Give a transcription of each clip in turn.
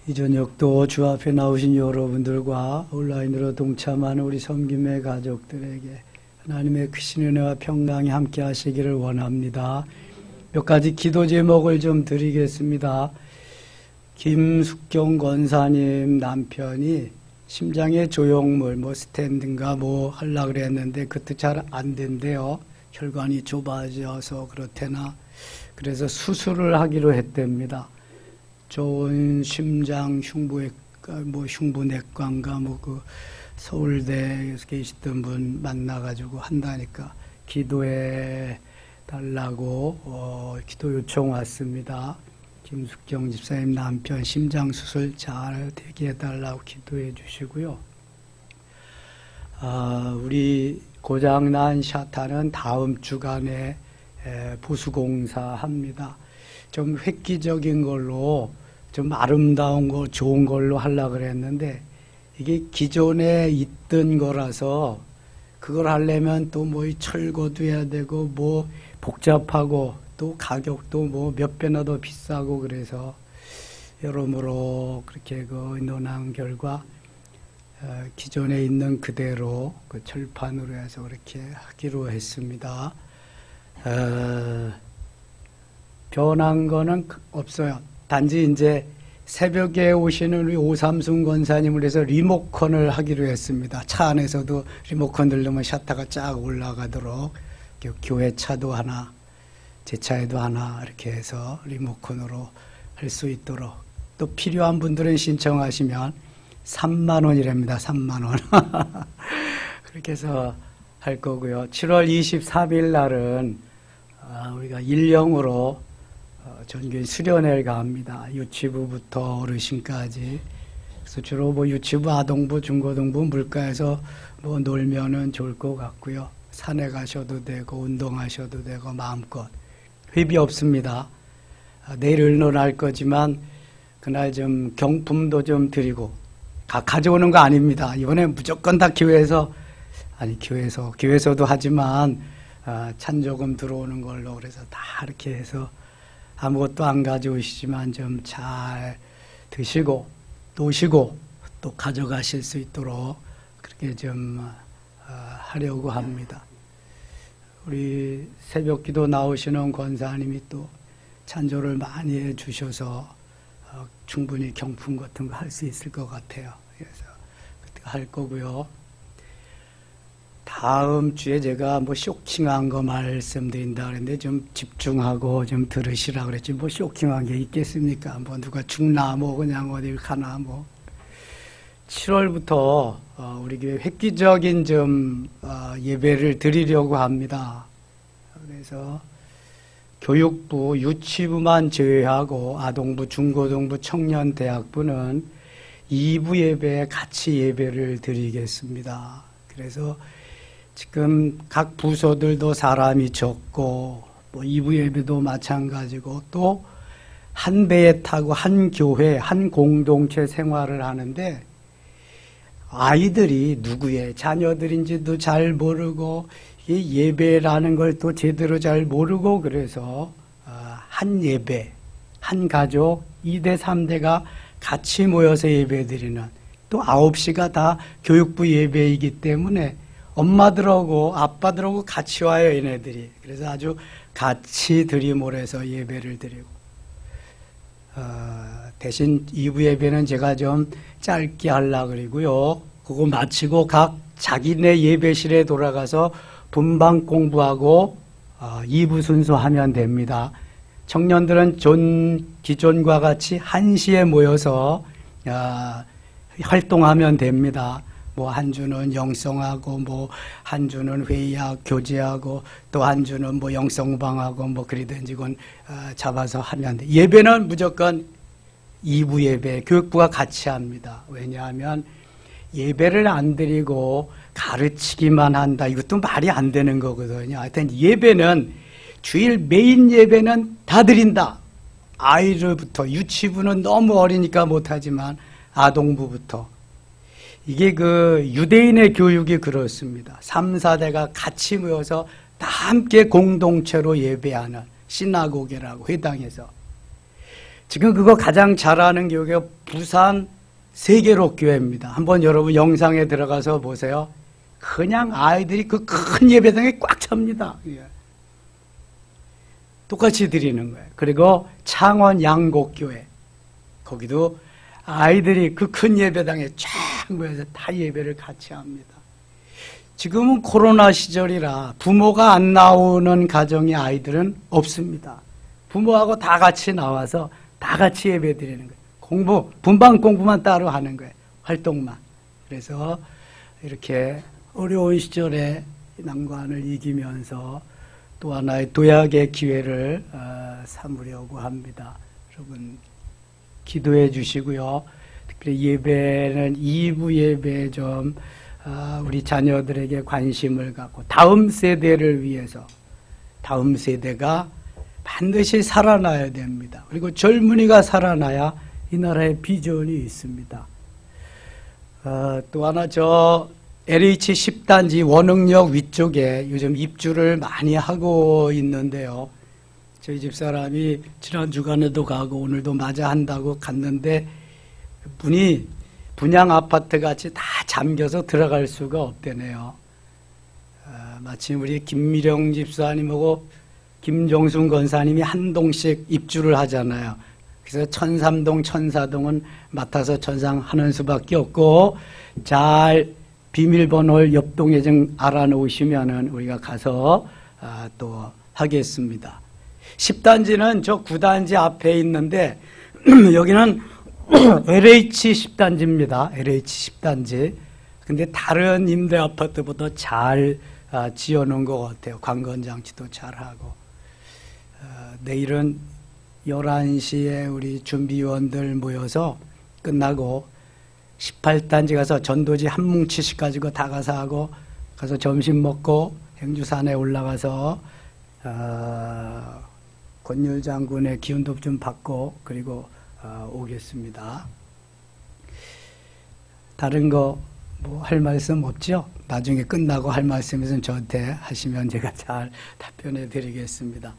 이 저녁도 주 앞에 나오신 여러분들과 온라인으로 동참하는 우리 섬김의 가족들에게 하나님의 크신 은혜와 평강이 함께 하시기를 원합니다. 몇 가지 기도 제목을 좀 드리겠습니다. 김숙경 권사님 남편이 심장에 조형물, 스탠드인가 하려고 그랬는데 그것도 잘 안 된대요. 혈관이 좁아져서 그렇대나. 그래서 수술을 하기로 했답니다. 좋은 심장 흉부외과, 흉부내과인가, 서울대에서 계시던 분 만나가지고 한다니까 기도해 달라고, 기도 요청 왔습니다. 김숙경 집사님 남편 심장 수술 잘 되게 해달라고 기도해 주시고요. 우리 고장난 샤타는 다음 주간에 보수공사 합니다. 좀 획기적인 걸로, 좀 아름다운 거, 좋은 걸로 하려고 그랬는데, 이게 기존에 있던 거라서, 그걸 하려면 또 철거도 해야 되고, 복잡하고, 또 가격도 몇 배나 더 비싸고, 그래서, 여러모로 그렇게 논한 결과, 기존에 있는 그대로 철판으로 해서 그렇게 하기로 했습니다. 변한 거는 없어요. 단지 이제 새벽에 오시는 우리 오삼순 권사님을 해서 리모컨을 하기로 했습니다. 차 안에서도 리모컨 누르면 샤타가 쫙 올라가도록, 교회 차도 하나, 제 차에도 하나 이렇게 해서 리모컨으로 할 수 있도록, 또 필요한 분들은 신청하시면 3만 원이랍니다. 3만 원. 그렇게 해서 할 거고요. 7월 23일 날은 우리가 일령으로 전교인 수련회를 갑니다. 유치부부터 어르신까지. 그래서 주로 유치부, 아동부, 중고등부, 물가에서 놀면은 좋을 것 같고요. 산에 가셔도 되고, 운동하셔도 되고, 마음껏. 회비 없습니다. 내일 의논할 거지만, 그날 좀 경품도 좀 드리고, 가져오는 거 아닙니다. 이번에 무조건 다 교회에서도 하지만, 찬조금 들어오는 걸로, 그래서 다 이렇게 해서 아무것도 안 가져오시지만 좀 잘 드시고 노시고 또 가져가실 수 있도록 그렇게 좀 하려고 합니다. 우리 새벽기도 나오시는 권사님이 또 찬조를 많이 해주셔서 충분히 경품 같은 거 할 수 있을 것 같아요. 그래서 그때 할 거고요. 다음 주에 제가 쇼킹한 거 말씀드린다 그랬는데 좀 집중하고 좀 들으시라 그랬지. 쇼킹한 게 있겠습니까? 누가 죽나, 그냥 어딜 가나, 7월부터 우리 교회 획기적인 좀 예배를 드리려고 합니다. 그래서 교육부, 유치부만 제외하고 아동부, 중고등부, 청년대학부는 2부 예배에 같이 예배를 드리겠습니다. 그래서 지금 각 부서들도 사람이 적고 2부 예배도 마찬가지고 또 한 배에 타고 한 교회, 한 공동체 생활을 하는데 아이들이 누구의 자녀들인지도 잘 모르고 예배라는 걸 또 제대로 잘 모르고 그래서 한 예배, 한 가족 2대 3대가 같이 모여서 예배드리는 또 9시가 다 교육부 예배이기 때문에 엄마들하고 아빠들하고 같이 와요, 얘네들이. 그래서 아주 같이 들이몰아서 예배를 드리고. 대신 2부 예배는 제가 좀 짧게 하려고 그러고요. 그거 마치고 각 자기네 예배실에 돌아가서 분방 공부하고 2부 순서 하면 됩니다. 청년들은 기존과 같이 1시에 모여서 활동하면 됩니다. 한 주는 영성하고, 한 주는 회의하고, 교제하고, 또 한 주는 영성방하고, 그러든지 건 잡아서 하면 돼. 예배는 무조건 2부 예배, 교육부가 같이 합니다. 왜냐하면 예배를 안 드리고 가르치기만 한다. 이것도 말이 안 되는 거거든요. 하여튼 예배는, 주일 메인 예배는 다 드린다. 아이들부터, 유치부는 너무 어리니까 못하지만, 아동부부터. 이게 유대인의 교육이 그렇습니다. 3, 4대가 같이 모여서 다 함께 공동체로 예배하는 시나고게라고 회당에서. 지금 그거 가장 잘하는 교회가 부산 세계로교회입니다. 한번 여러분 영상에 들어가서 보세요. 그냥 아이들이 그 큰 예배당에 꽉 찹니다. 예. 똑같이 드리는 거예요. 그리고 창원 양곡교회, 거기도 아이들이 그 큰 예배당에 쫙 모여서 다 예배를 같이 합니다. 지금은 코로나 시절이라 부모가 안 나오는 가정의 아이들은 없습니다. 부모하고 다 같이 나와서 다 같이 예배 드리는 거예요. 분방 공부만 따로 하는 거예요. 활동만. 그래서 이렇게 어려운 시절에 난관을 이기면서 또 하나의 도약의 기회를 삼으려고 합니다. 여러분 기도해 주시고요. 특별히 예배는 2부 예배에 좀 우리 자녀들에게 관심을 갖고 다음 세대를 위해서, 다음 세대가 반드시 살아나야 됩니다. 그리고 젊은이가 살아나야 이 나라의 비전이 있습니다. 또 하나 LH 10단지 원흥역 위쪽에 요즘 입주를 많이 하고 있는데요. 저희 집사람이 지난 주간에도 가고 오늘도 맞아 한다고 갔는데 문이 분양 아파트 같이 다 잠겨서 들어갈 수가 없대네요. 마침 우리 김미령 집사님하고 김종순 권사님이 한 동씩 입주를 하잖아요. 그래서 1003동, 1004동은 맡아서 전상하는 수밖에 없고, 잘 비밀번호를 옆 동에 좀 알아놓으시면은 우리가 가서 또 하겠습니다. 10단지는 저 9단지 앞에 있는데 여기는 LH 10단지입니다. LH 10단지. 근데 다른 임대 아파트보다 잘 지어놓은 것 같아요. 관건장치도 잘하고. 내일은 11시에 우리 준비위원들 모여서 끝나고 18단지 가서 전도지 한 뭉치씩 가지고 다 가서 하고, 가서 점심 먹고 행주산에 올라가서 권율 장군의 기운도 좀 받고 그리고 오겠습니다. 다른 거 뭐 할 말씀 없죠? 나중에 끝나고 할 말씀 있으면 저한테 하시면 제가 잘 답변해 드리겠습니다.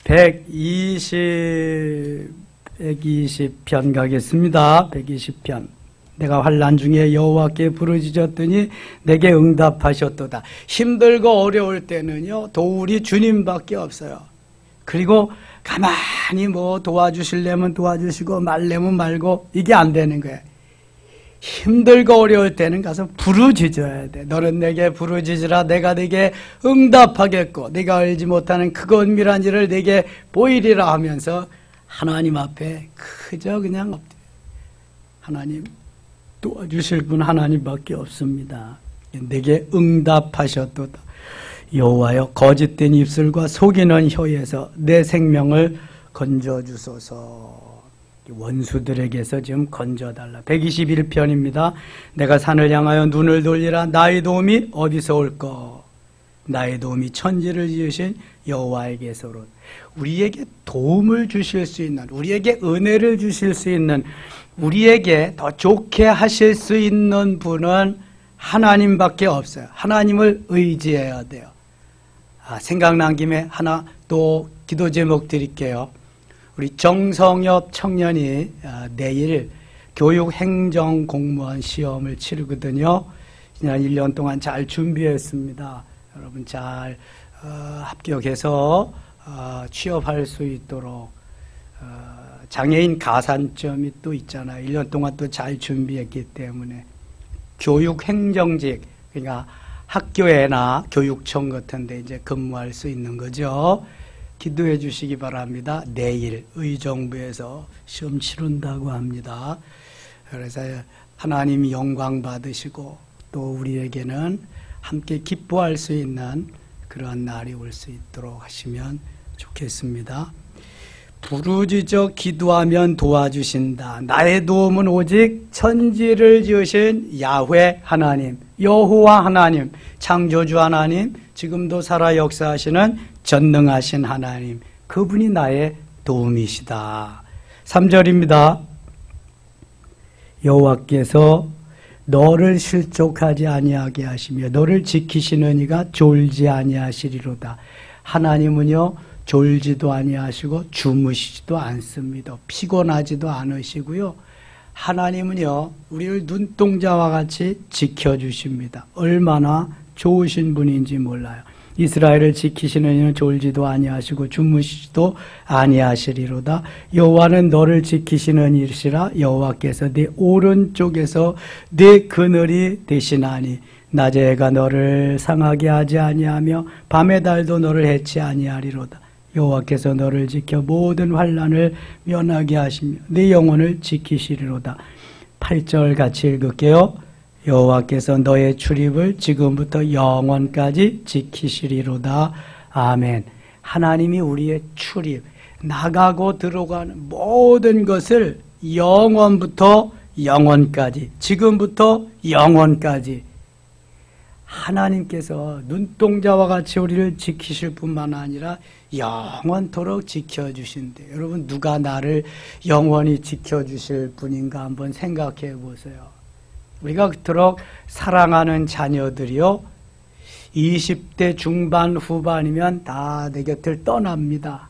120편 가겠습니다. 120편. 내가 환난 중에 여호와께 부르짖었더니 내게 응답하셨도다. 힘들고 어려울 때는요, 도울이 주님밖에 없어요. 그리고 가만히 뭐 도와주시려면 도와주시고 말려면 말고 이게 안 되는 거예요. 힘들고 어려울 때는 가서 부르짖어야 돼. 너는 내게 부르짖으라. 내가 네게 응답하겠고 네가 알지 못하는 크고 은밀한 일을 네게 보이리라 하면서 하나님 앞에 그저 그냥 하나님 도와주실 분 하나님밖에 없습니다. 내게 응답하셨도다. 여호와여, 거짓된 입술과 속이는 혀에서 내 생명을 건져주소서. 원수들에게서 지금 건져달라. 121편입니다. 내가 산을 향하여 눈을 돌리라. 나의 도움이 어디서 올까? 나의 도움이 천지를 지으신 여호와에게서로. 우리에게 도움을 주실 수 있는, 우리에게 은혜를 주실 수 있는, 우리에게 더 좋게 하실 수 있는 분은 하나님밖에 없어요. 하나님을 의지해야 돼요. 생각난 김에 하나 또 기도 제목 드릴게요. 우리 정성엽 청년이 내일 교육행정공무원 시험을 치르거든요. 지난 1년 동안 잘 준비했습니다. 여러분 잘 합격해서 취업할 수 있도록, 장애인 가산점이 또 있잖아요. 1년 동안 또 잘 준비했기 때문에 교육행정직, 그러니까 학교에나 교육청 같은 데 이제 근무할 수 있는 거죠. 기도해 주시기 바랍니다. 내일 의정부에서 시험 치른다고 합니다. 그래서 하나님이 영광 받으시고 또 우리에게는 함께 기뻐할 수 있는 그러한 날이 올 수 있도록 하시면 좋겠습니다. 부르짖어 기도하면 도와주신다. 나의 도움은 오직 천지를 지으신 야훼 하나님, 여호와 하나님, 창조주 하나님, 지금도 살아 역사하시는 전능하신 하나님, 그분이 나의 도움이시다. 3절입니다. 여호와께서 너를 실족하지 아니하게 하시며 너를 지키시는 이가 졸지 아니하시리로다. 하나님은요, 졸지도 아니하시고 주무시지도 않습니다. 피곤하지도 않으시고요. 하나님은요, 우리를 눈동자와 같이 지켜주십니다. 얼마나 좋으신 분인지 몰라요. 이스라엘을 지키시는 이는 졸지도 아니하시고 주무시지도 아니하시리로다. 여호와는 너를 지키시는 이시라. 여호와께서 네 오른쪽에서 네 그늘이 되시나니 낮에 해가 너를 상하게 하지 아니하며 밤의 달도 너를 해치 아니하리로다. 여호와께서 너를 지켜 모든 환난을 면하게 하시며 네 영혼을 지키시리로다. 8절 같이 읽을게요. 여호와께서 너의 출입을 지금부터 영원까지 지키시리로다. 아멘. 하나님이 우리의 출입, 나가고 들어가는 모든 것을 영원부터 영원까지, 지금부터 영원까지 하나님께서 눈동자와 같이 우리를 지키실 뿐만 아니라 영원토록 지켜주신대. 여러분, 누가 나를 영원히 지켜주실 분인가 한번 생각해 보세요. 우리가 그토록 사랑하는 자녀들이요, 20대 중반 후반이면 다 내 곁을 떠납니다.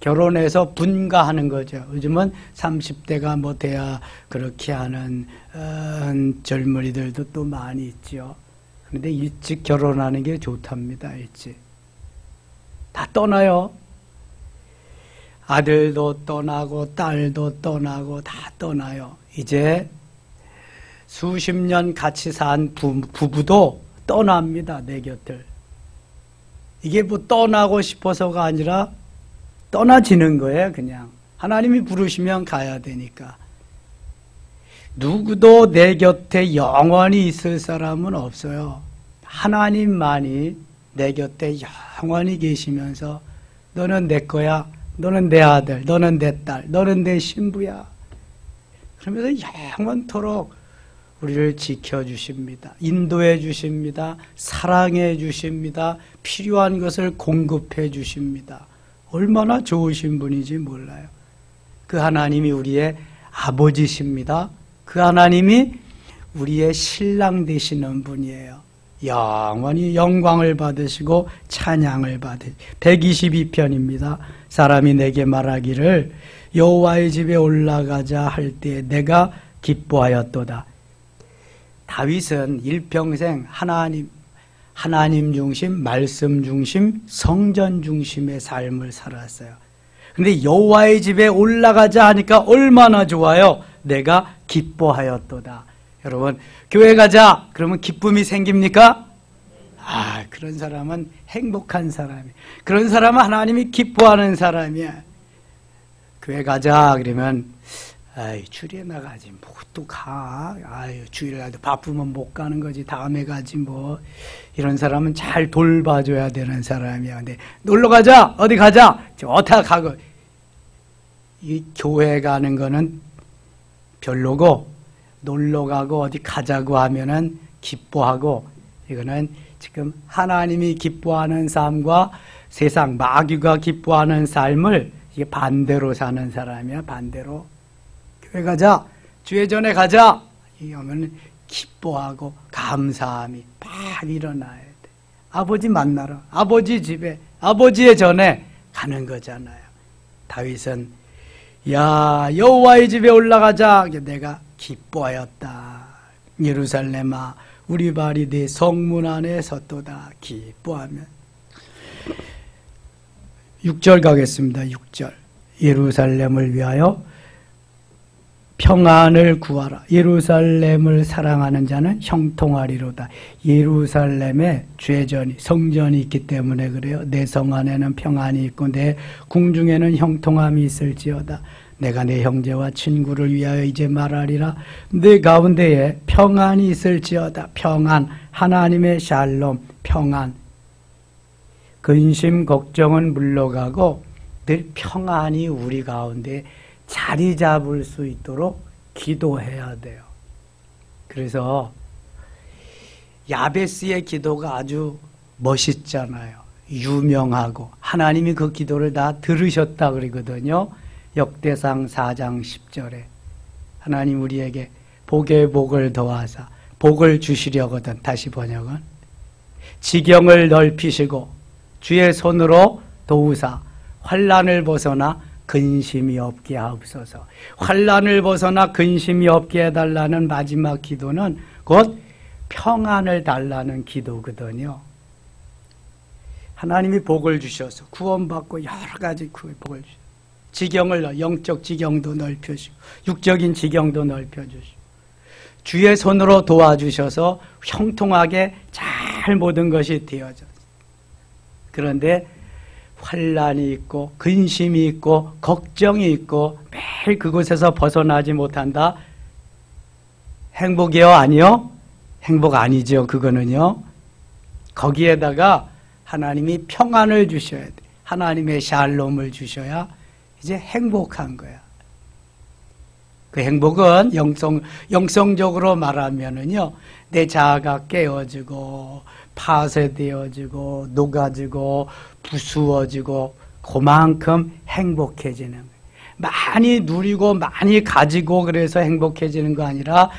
결혼해서 분가하는 거죠. 요즘은 30대가 뭐 돼야 그렇게 하는 젊은이들도 또 많이 있죠. 그런데 일찍 결혼하는 게 좋답니다. 일찍 다 떠나요. 아들도 떠나고 딸도 떠나고 다 떠나요. 이제 수십 년 같이 산 부부도 떠납니다. 내 곁을. 이게 뭐 떠나고 싶어서가 아니라 떠나지는 거예요. 그냥 하나님이 부르시면 가야 되니까. 누구도 내 곁에 영원히 있을 사람은 없어요. 하나님만이 내 곁에 영원히 계시면서 너는 내 거야, 너는 내 아들, 너는 내 딸, 너는 내 신부야. 그러면서 영원토록 우리를 지켜주십니다. 인도해 주십니다. 사랑해 주십니다. 필요한 것을 공급해 주십니다. 얼마나 좋으신 분인지 몰라요. 그 하나님이 우리의 아버지십니다. 그 하나님이 우리의 신랑 되시는 분이에요. 영원히 영광을 받으시고 찬양을 받으시고. 122편입니다. 사람이 내게 말하기를 여호와의 집에 올라가자 할 때 내가 기뻐하였도다. 다윗은 일평생 하나님 중심, 말씀 중심, 성전 중심의 삶을 살았어요. 근데 여호와의 집에 올라가자 하니까 얼마나 좋아요. 내가 기뻐하였도다. 여러분, 교회 가자 그러면 기쁨이 생깁니까? 아, 그런 사람은 행복한 사람이에요. 그런 사람은 하나님이 기뻐하는 사람이야. 교회 가자 그러면 아이, 주일에 나가지 뭐 또 가. 아유, 주일날도 바쁘면 못 가는 거지. 다음에 가지 뭐. 이런 사람은 잘 돌봐줘야 되는 사람이야. 근데 놀러 가자, 어디 가자, 좋다 가고. 이 교회 가는 거는 별로고, 놀러 가고 어디 가자고 하면은 기뻐하고, 이거는 지금 하나님이 기뻐하는 삶과 세상 마귀가 기뻐하는 삶을 이게 반대로 사는 사람이야. 반대로. 교회 가자, 주회 전에 가자 이러면 기뻐하고 감사함이 막 일어나야 돼. 아버지 만나러, 아버지 집에, 아버지의 전에 가는 거잖아요. 다윗은 야, 여호와의 집에 올라가자. 내가 기뻐하였다. 예루살렘아, 우리 발이 네 성문 안에 섰도다. 기뻐하면. 6절 가겠습니다. 6절. 예루살렘을 위하여 평안을 구하라. 예루살렘을 사랑하는 자는 형통하리로다. 예루살렘에 죄전이, 성전이 있기 때문에 그래요. 내 성 안에는 평안이 있고 내 궁중에는 형통함이 있을지어다. 내가 내 형제와 친구를 위하여 이제 말하리라. 내 가운데에 평안이 있을지어다. 평안, 하나님의 샬롬, 평안. 근심, 걱정은 물러가고 늘 평안이 우리 가운데 자리 잡을 수 있도록 기도해야 돼요. 그래서 야베스의 기도가 아주 멋있잖아요. 유명하고 하나님이 그 기도를 다 들으셨다 그러거든요. 역대상 4장 10절에 하나님 우리에게 복에 복을 더하사 복을 주시려거든. 다시 번역은 지경을 넓히시고 주의 손으로 도우사 환난을 벗어나 근심이 없게 하옵소서. 환난을 벗어나 근심이 없게 해달라는 마지막 기도는 곧 평안을 달라는 기도거든요. 하나님이 복을 주셔서 구원받고 여러 가지 복을 주셔서 지경을 영적 지경도 넓혀주시고 육적인 지경도 넓혀주시고 주의 손으로 도와주셔서 형통하게 잘 모든 것이 되어졌어요. 그런데 환난이 있고 근심이 있고 걱정이 있고 매일 그곳에서 벗어나지 못한다. 행복이요? 아니요? 행복 아니죠. 그거는요. 거기에다가 하나님이 평안을 주셔야 돼. 하나님의 샬롬을 주셔야 이제 행복한 거야. 그 행복은 영성적으로 말하면은요, 내 자아가 깨어지고 파쇄되어지고 녹아지고 부수어지고 그만큼 행복해지는 거예요. 많이 누리고 많이 가지고 그래서 행복해지는 거 아니라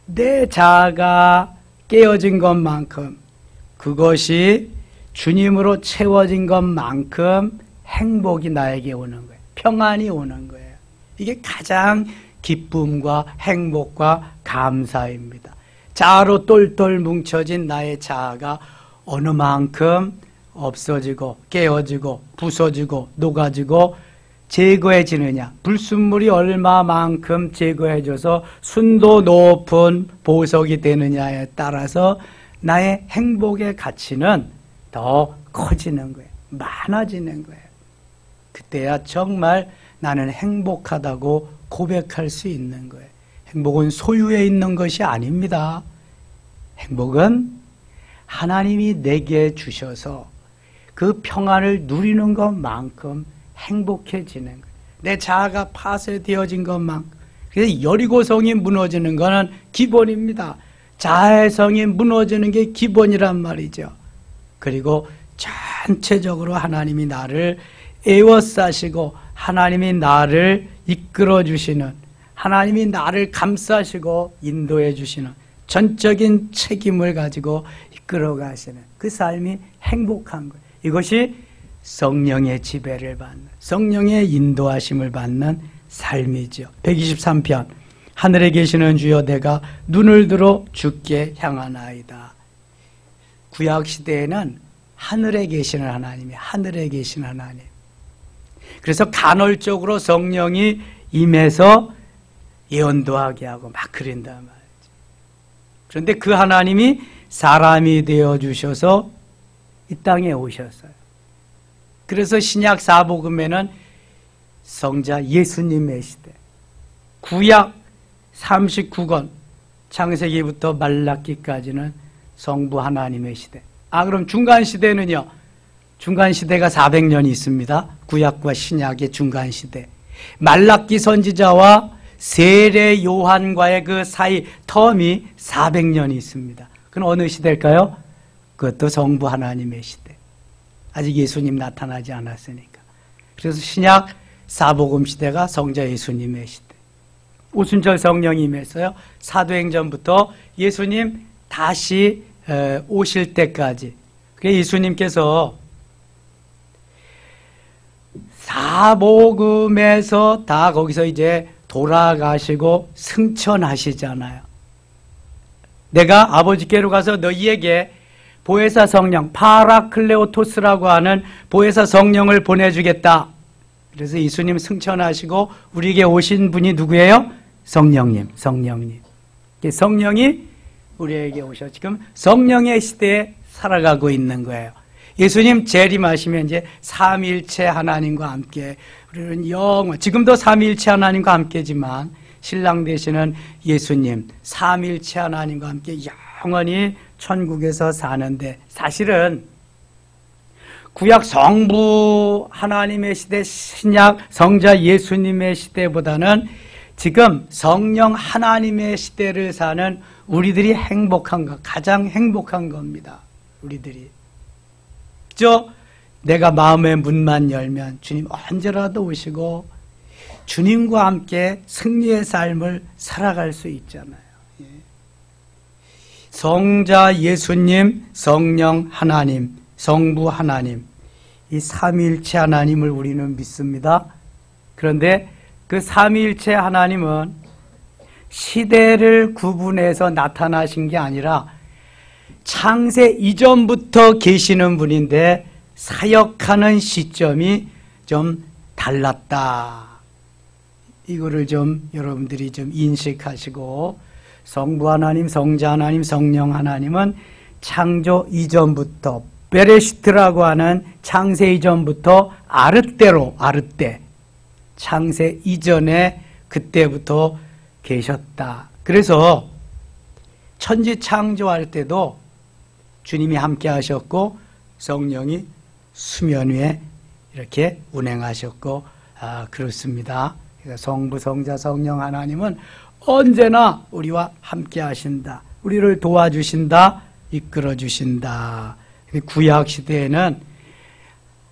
내 자아가 깨어진 것만큼 그것이 주님으로 채워진 것만큼 행복이 나에게 오는 거예요. 평안이 오는 거예요. 이게 가장 기쁨과 행복과 감사입니다. 자아로 똘똘 뭉쳐진 나의 자아가 어느 만큼 없어지고 깨어지고 부서지고 녹아지고 제거해지느냐, 불순물이 얼마만큼 제거해져서 순도 높은 보석이 되느냐에 따라서 나의 행복의 가치는 더 커지는 거예요. 많아지는 거예요. 그때야 정말 나는 행복하다고 고백할 수 있는 거예요. 행복은 소유에 있는 것이 아닙니다. 행복은 하나님이 내게 주셔서 그 평안을 누리는 것만큼 행복해지는 거예요. 내 자아가 파쇄되어진 것만큼. 그래서 여리고성이 무너지는 것은 기본입니다. 자아의 성이 무너지는 게 기본이란 말이죠. 그리고 전체적으로 하나님이 나를 에워싸시고 하나님이 나를 이끌어 주시는, 하나님이 나를 감싸시고 인도해 주시는 전적인 책임을 가지고 이끌어 가시는 그 삶이 행복한 거예요. 이것이 성령의 지배를 받는, 성령의 인도하심을 받는 삶이죠. 123편 하늘에 계시는 주여 내가 눈을 들어 주께 향하나이다. 구약시대에는 하늘에 계시는 하나님이, 하늘에 계신 하나님. 그래서 간헐적으로 성령이 임해서 예언도 하게 하고 막 그린단 말이죠. 그런데 그 하나님이 사람이 되어주셔서 이 땅에 오셨어요. 그래서 신약 사복음에는 성자 예수님의 시대, 구약 39권 창세기부터 말라기까지는 성부 하나님의 시대. 그럼 중간시대는요? 중간시대가 400년이 있습니다. 구약과 신약의 중간시대. 말라기 선지자와 세례 요한과의 그 사이 텀이 400년이 있습니다. 그건 어느 시대일까요? 그것도 성부 하나님의 시대. 아직 예수님 나타나지 않았으니까. 그래서 신약 사복음 시대가 성자 예수님의 시대. 오순절 성령이 임했어요. 사도행전부터 예수님 다시 오실 때까지. 그래서 예수님께서 사복음에서 다 거기서 이제 돌아가시고 승천하시잖아요. 내가 아버지께로 가서 너희에게 보혜사 성령, 파라클레오토스라고 하는 보혜사 성령을 보내주겠다. 그래서 예수님 승천하시고 우리에게 오신 분이 누구예요? 성령님, 성령님. 성령이 우리에게 오셔 지금 성령의 시대에 살아가고 있는 거예요. 예수님 재림하시면 이제 삼위일체 하나님과 함께 우리는 영원, 지금도 삼위일체 하나님과 함께지만 신랑 되시는 예수님 삼위일체 하나님과 함께 영원히 천국에서 사는데, 사실은 구약 성부 하나님의 시대, 신약 성자 예수님의 시대보다는 지금 성령 하나님의 시대를 사는 우리들이 행복한 것, 가장 행복한 겁니다. 우리들이. 내가 마음의 문만 열면 주님 언제라도 오시고 주님과 함께 승리의 삶을 살아갈 수 있잖아요. 성자 예수님, 성령 하나님, 성부 하나님, 이 삼위일체 하나님을 우리는 믿습니다. 그런데 그 삼위일체 하나님은 시대를 구분해서 나타나신 게 아니라 창세 이전부터 계시는 분인데 사역하는 시점이 좀 달랐다. 이거를 좀 여러분들이 좀 인식하시고, 성부 하나님, 성자 하나님, 성령 하나님은 창조 이전부터, 베레시트라고 하는 창세 이전부터 아르때, 창세 이전에 그때부터 계셨다. 그래서 천지 창조할 때도 주님이 함께 하셨고 성령이 수면 위에 이렇게 운행하셨고, 그렇습니다. 그러니까 성부, 성자, 성령 하나님은 언제나 우리와 함께 하신다. 우리를 도와주신다. 이끌어 주신다. 구약 시대에는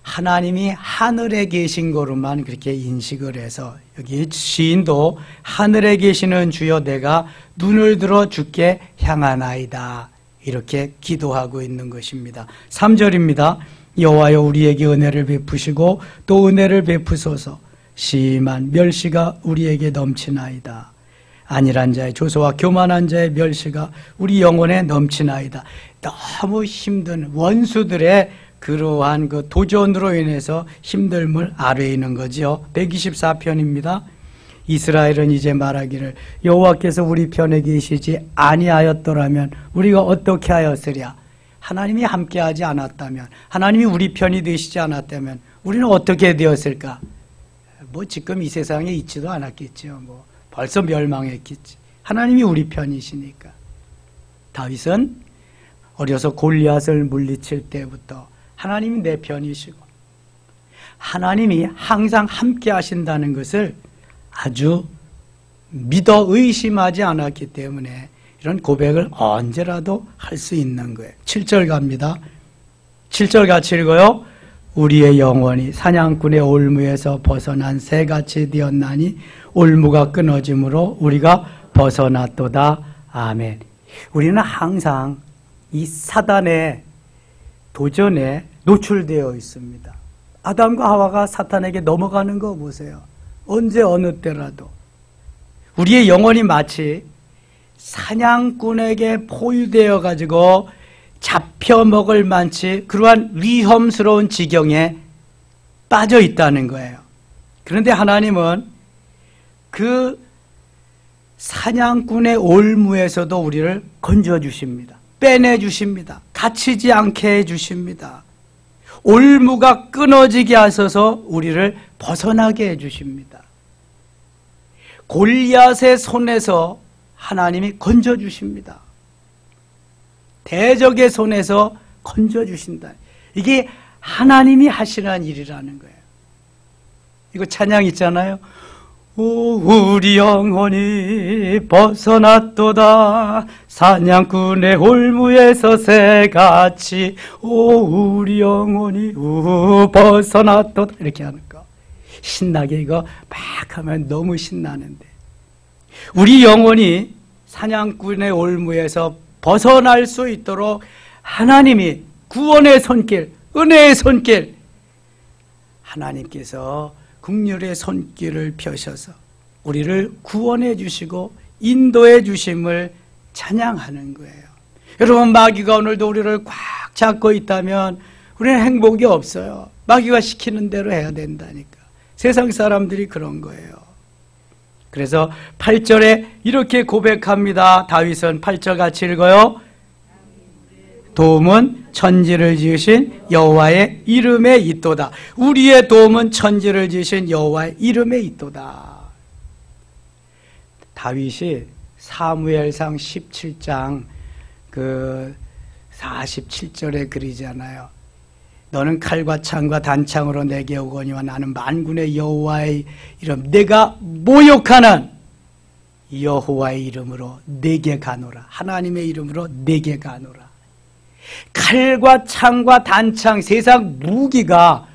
하나님이 하늘에 계신 거로만 그렇게 인식을 해서, 여기 시인도 하늘에 계시는 주여 내가 눈을 들어 주께 향하나이다. 이렇게 기도하고 있는 것입니다. 3절입니다. 여호와여 우리에게 은혜를 베푸시고 또 은혜를 베푸소서. 심한 멸시가 우리에게 넘치나이다. 안일한 자의 조소와 교만한 자의 멸시가 우리 영혼에 넘치나이다. 너무 힘든 원수들의 그러한 그 도전으로 인해서 힘듦을 아뢰이는 거지요. 124편입니다. 이스라엘은 이제 말하기를 여호와께서 우리 편에 계시지 아니하였더라면 우리가 어떻게 하였으랴. 하나님이 함께하지 않았다면, 하나님이 우리 편이 되시지 않았다면 우리는 어떻게 되었을까? 뭐 지금 이 세상에 있지도 않았겠죠. 뭐 벌써 멸망했겠지. 하나님이 우리 편이시니까. 다윗은 어려서 골리앗을 물리칠 때부터 하나님이 내 편이시고 하나님이 항상 함께 하신다는 것을 아주 믿어 의심하지 않았기 때문에 이런 고백을 언제라도 할 수 있는 거예요. 7절 갑니다. 7절 같이 읽어요. 우리의 영혼이 사냥꾼의 올무에서 벗어난 새같이 되었나니 올무가 끊어짐으로 우리가 벗어났도다. 아멘. 우리는 항상 이 사단의 도전에 노출되어 있습니다. 아담과 하와가 사탄에게 넘어가는 거 보세요. 언제 어느 때라도 우리의 영혼이 마치 사냥꾼에게 포유되어 가지고 잡혀 먹을 만치 그러한 위험스러운 지경에 빠져 있다는 거예요. 그런데 하나님은 그 사냥꾼의 올무에서도 우리를 건져주십니다. 빼내주십니다. 갇히지 않게 해주십니다. 올무가 끊어지게 하셔서 우리를 벗어나게 해주십니다. 골리앗의 손에서 하나님이 건져주십니다. 대적의 손에서 건져주신다. 이게 하나님이 하시는 일이라는 거예요. 이거 찬양 있잖아요. 오, 우리 영혼이 벗어났도다. 사냥꾼의 올무에서 새같이. 오, 우리 영혼이 벗어났도다. 이렇게 하는 거. 신나게 이거 막 하면 너무 신나는데. 우리 영혼이 사냥꾼의 올무에서 벗어날 수 있도록 하나님이 구원의 손길, 은혜의 손길, 하나님께서 긍휼의 손길을 펴셔서 우리를 구원해 주시고 인도해 주심을 찬양하는 거예요. 여러분, 마귀가 오늘도 우리를 꽉 잡고 있다면 우리는 행복이 없어요. 마귀가 시키는 대로 해야 된다니까. 세상 사람들이 그런 거예요. 그래서 8절에 이렇게 고백합니다. 다윗은 8절 같이 읽어요. 도움은 천지를 지으신 여호와의 이름에 있도다. 우리의 도움은 천지를 지으신 여호와의 이름에 있도다. 다윗이 사무엘상 17장 그 47절에 그러잖아요. 너는 칼과 창과 단창으로 내게 오거니와 나는 만군의 여호와의 이름, 내가 모욕하는 여호와의 이름으로 내게 가노라. 하나님의 이름으로 내게 가노라. 칼과 창과 단창, 세상 무기가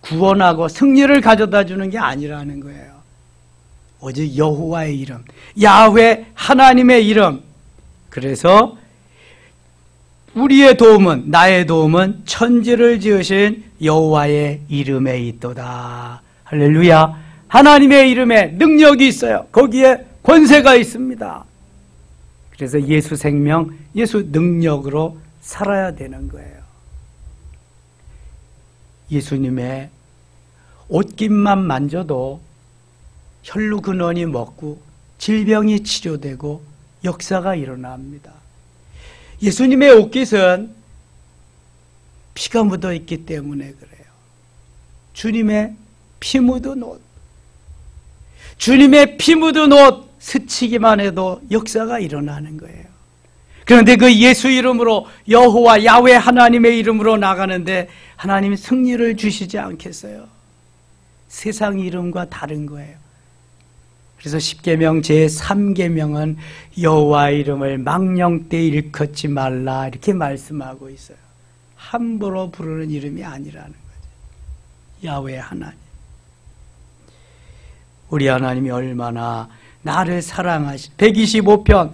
구원하고 승리를 가져다 주는 게 아니라는 거예요. 오직 여호와의 이름, 야훼 하나님의 이름. 그래서 우리의 도움은, 나의 도움은 천지를 지으신 여호와의 이름에 있도다. 할렐루야. 하나님의 이름에 능력이 있어요. 거기에 권세가 있습니다. 그래서 예수 생명, 예수 능력으로 살아야 되는 거예요. 예수님의 옷깃만 만져도 혈루 근원이 먹고 질병이 치료되고 역사가 일어납니다. 예수님의 옷깃은 피가 묻어 있기 때문에 그래요. 주님의 피 묻은 옷, 주님의 피 묻은 옷 스치기만 해도 역사가 일어나는 거예요. 그런데 그 예수 이름으로, 여호와 야훼 하나님의 이름으로 나가는데 하나님이 승리를 주시지 않겠어요? 세상 이름과 다른 거예요. 그래서 십계명 제3계명은 여호와 이름을 망령 때 일컫지 말라 이렇게 말씀하고 있어요. 함부로 부르는 이름이 아니라는 거죠. 야훼 하나님. 우리 하나님이 얼마나 나를 사랑하시. 125편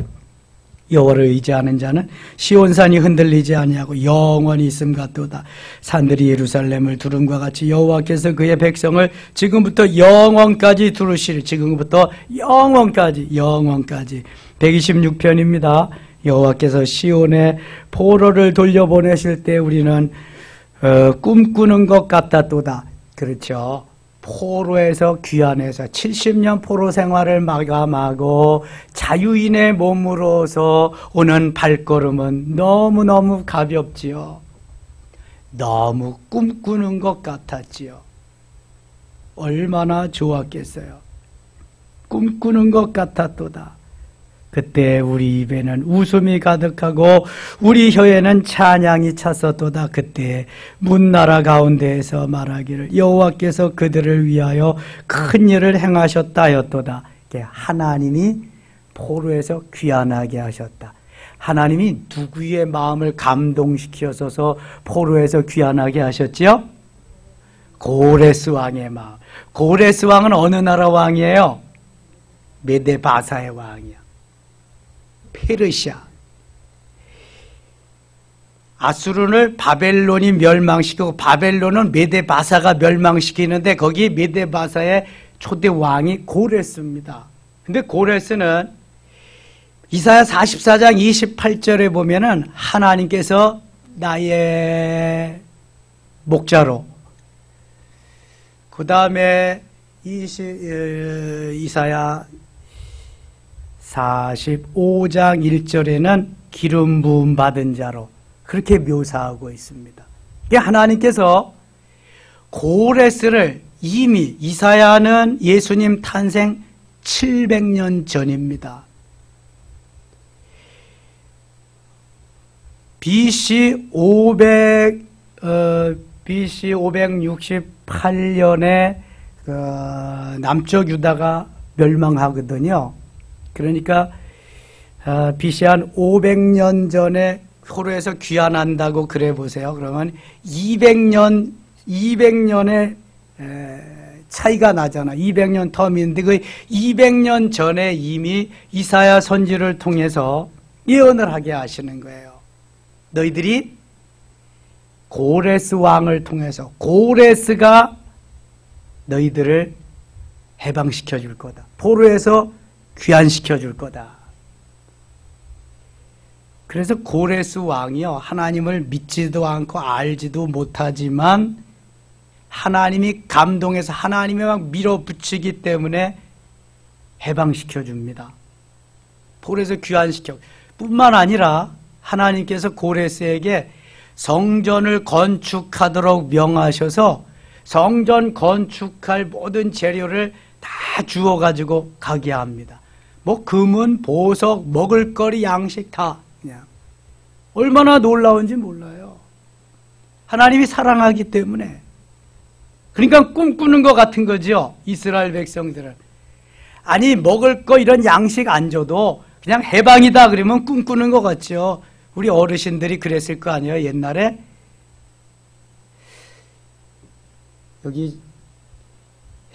여호와를 의지하는 자는 시온산이 흔들리지 아니하고 영원히 있음 같도다. 산들이 예루살렘을 두름과 같이 여호와께서 그의 백성을 지금부터 영원까지 두르시리. 지금부터 영원까지, 영원까지. 126편입니다. 여호와께서 시온에 포로를 돌려보내실 때 우리는 꿈꾸는 것 같았도다. 그렇죠. 포로에서 귀환해서 70년 포로 생활을 마감하고 자유인의 몸으로서 오는 발걸음은 너무너무 가볍지요. 너무 꿈꾸는 것 같았지요. 얼마나 좋았겠어요. 꿈꾸는 것 같았도다. 그때 우리 입에는 웃음이 가득하고 우리 혀에는 찬양이 찼었도다. 그때 문나라 가운데에서 말하기를 여호와께서 그들을 위하여 큰 일을 행하셨다 하였도다. 하나님이 포로에서 귀환하게 하셨다. 하나님이 누구의 마음을 감동시켜서 포로에서 귀환하게 하셨지요? 고레스 왕의 마음. 고레스 왕은 어느 나라 왕이에요? 메데바사의 왕이야. 페르시아. 아수르를 바벨론이 멸망시키고 바벨론은 메데바사가 멸망시키는데 거기 메데바사의 초대 왕이 고레스입니다. 근데 고레스는 이사야 44장 28절에 보면은 하나님께서 나의 목자로, 그 다음에 이사야 45장 1절에는 기름 부음 받은 자로 그렇게 묘사하고 있습니다. 이게 하나님께서 고레스를 이미, 이사야는 예수님 탄생 700년 전입니다. BC 568년에 남쪽 유다가 멸망하거든요. 그러니까 BC 한 500년 전에 포로에서 귀환한다고 그래 보세요. 그러면 200년의 차이가 나잖아. 200년 텀인데 그 200년 전에 이미 이사야 선지를 통해서 예언을 하게 하시는 거예요. 너희들이 고레스 왕을 통해서 고레스가 너희들을 해방시켜 줄 거다. 포로에서 귀환시켜 줄 거다. 그래서 고레스 왕이요, 하나님을 믿지도 않고 알지도 못하지만 하나님이 감동해서 하나님이 막 밀어붙이기 때문에 해방시켜 줍니다. 포로에서 귀환시켜. 뿐만 아니라 하나님께서 고레스에게 성전을 건축하도록 명하셔서 성전 건축할 모든 재료를 다 주어가지고 가게 합니다. 뭐 금은, 보석, 먹을거리, 양식 다 그냥. 얼마나 놀라운지 몰라요. 하나님이 사랑하기 때문에. 그러니까 꿈꾸는 것 같은 거죠. 이스라엘 백성들은. 아니 먹을 거 이런 양식 안 줘도 그냥 해방이다 그러면 꿈꾸는 것 같죠. 우리 어르신들이 그랬을 거 아니에요. 옛날에. 여기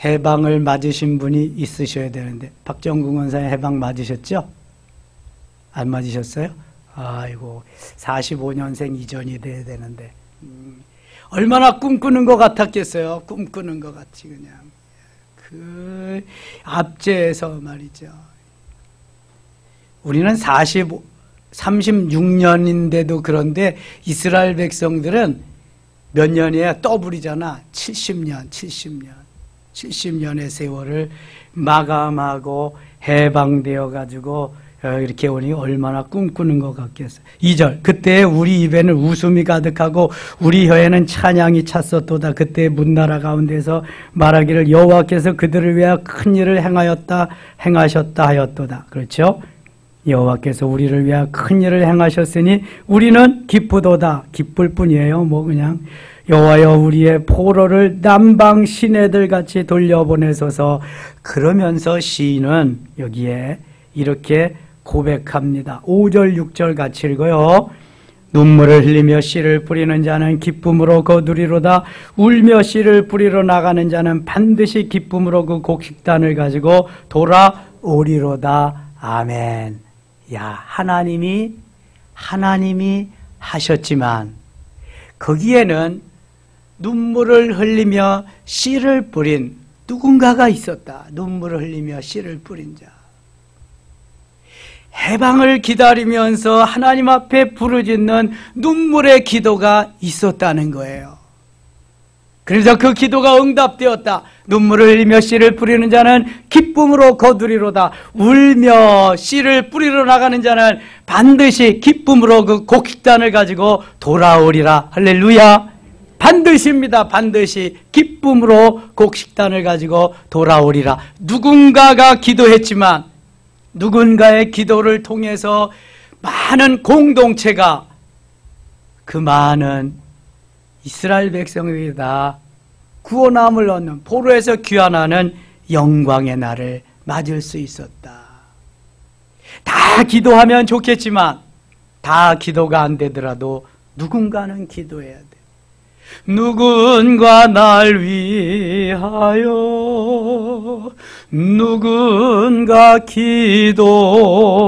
해방을 맞으신 분이 있으셔야 되는데 박정근 권사님 해방 맞으셨죠? 안 맞으셨어요? 아이고 45년생 이전이 돼야 되는데 얼마나 꿈꾸는 것 같았겠어요. 꿈꾸는 것 같이 그냥 그 압제에서 말이죠. 우리는 36년인데도 그런데 이스라엘 백성들은 몇 년이야? 더블이잖아. 70년의 세월을 마감하고 해방되어 가지고 이렇게 오니 얼마나 꿈꾸는 것 같겠어요. 2절 그때 우리 입에는 웃음이 가득하고 우리 혀에는 찬양이 찼었도다. 그때 문나라 가운데서 말하기를 여호와께서 그들을 위하여 큰 일을 행하셨다 하였도다. 그렇죠? 여호와께서 우리를 위하여 큰 일을 행하셨으니 우리는 기쁘도다. 기쁠 뿐이에요. 뭐 그냥 여호와여 우리의 포로를 남방 시내들 같이 돌려보내소서. 그러면서 시인은 여기에 이렇게 고백합니다. 5절 6절 같이 읽어요. 눈물을 흘리며 씨를 뿌리는 자는 기쁨으로 거두리로다. 울며 씨를 뿌리러 나가는 자는 반드시 기쁨으로 그 곡식단을 가지고 돌아오리로다. 아멘. 야, 하나님이 하셨지만 거기에는 눈물을 흘리며 씨를 뿌린 누군가가 있었다. 눈물을 흘리며 씨를 뿌린 자. 해방을 기다리면서 하나님 앞에 부르짖는 눈물의 기도가 있었다는 거예요. 그래서 그 기도가 응답되었다. 눈물을 흘리며 씨를 뿌리는 자는 기쁨으로 거두리로다. 울며 씨를 뿌리러 나가는 자는 반드시 기쁨으로 그 곡식단을 가지고 돌아오리라. 할렐루야. 반드시입니다. 반드시 기쁨으로 곡식단을 가지고 돌아오리라. 누군가가 기도했지만 누군가의 기도를 통해서 많은 공동체가 그 많은 이스라엘 백성들이 다 구원함을 얻는 포로에서 귀환하는 영광의 날을 맞을 수 있었다. 다 기도하면 좋겠지만 다 기도가 안 되더라도 누군가는 기도해야 돼. 누군가 날 위하여 누군가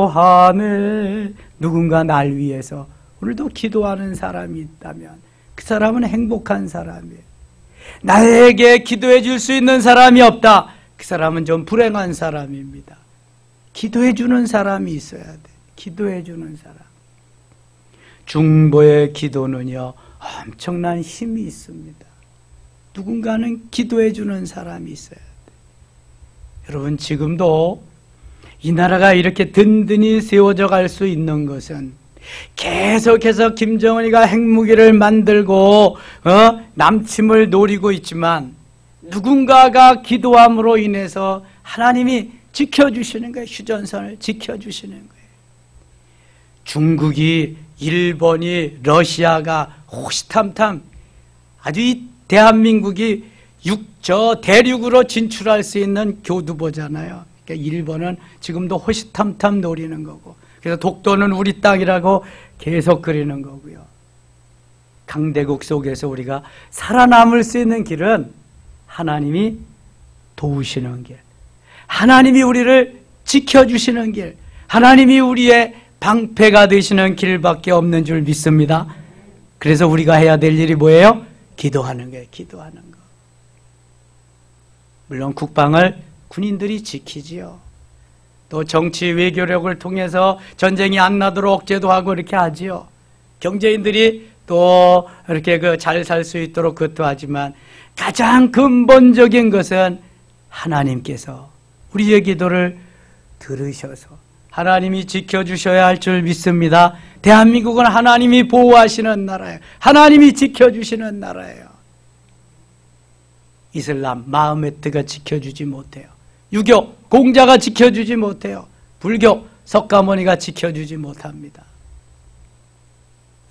기도하네. 누군가 날 위해서 오늘도 기도하는 사람이 있다면 그 사람은 행복한 사람이에요. 나에게 기도해 줄 수 있는 사람이 없다. 그 사람은 좀 불행한 사람입니다. 기도해 주는 사람이 있어야 돼. 기도해 주는 사람. 중보의 기도는요 엄청난 힘이 있습니다. 누군가는 기도해 주는 사람이 있어야 돼. 여러분 지금도 이 나라가 이렇게 든든히 세워져 갈 수 있는 것은 계속해서 김정은이가 핵무기를 만들고 남침을 노리고 있지만 누군가가 기도함으로 인해서 하나님이 지켜주시는 거예요. 휴전선을 지켜주시는 거예요. 중국이, 일본이, 러시아가 호시탐탐 아주 이 대한민국이 대륙으로 진출할 수 있는 교두보잖아요. 그러니까 일본은 지금도 호시탐탐 노리는 거고, 그래서 독도는 우리 땅이라고 계속 그리는 거고요. 강대국 속에서 우리가 살아남을 수 있는 길은 하나님이 도우시는 길, 하나님이 우리를 지켜주시는 길, 하나님이 우리의 방패가 되시는 길밖에 없는 줄 믿습니다. 그래서 우리가 해야 될 일이 뭐예요? 기도하는 거예요. 기도하는 거. 물론 국방을 군인들이 지키지요. 또 정치 외교력을 통해서 전쟁이 안 나도록 억제도 하고 이렇게 하지요. 경제인들이 또 이렇게 잘 살 수 있도록 그것도 하지만 가장 근본적인 것은 하나님께서 우리의 기도를 들으셔서 하나님이 지켜주셔야 할 줄 믿습니다. 대한민국은 하나님이 보호하시는 나라예요. 하나님이 지켜주시는 나라예요. 이슬람, 마흐메트가 지켜주지 못해요. 유교, 공자가 지켜주지 못해요. 불교, 석가모니가 지켜주지 못합니다.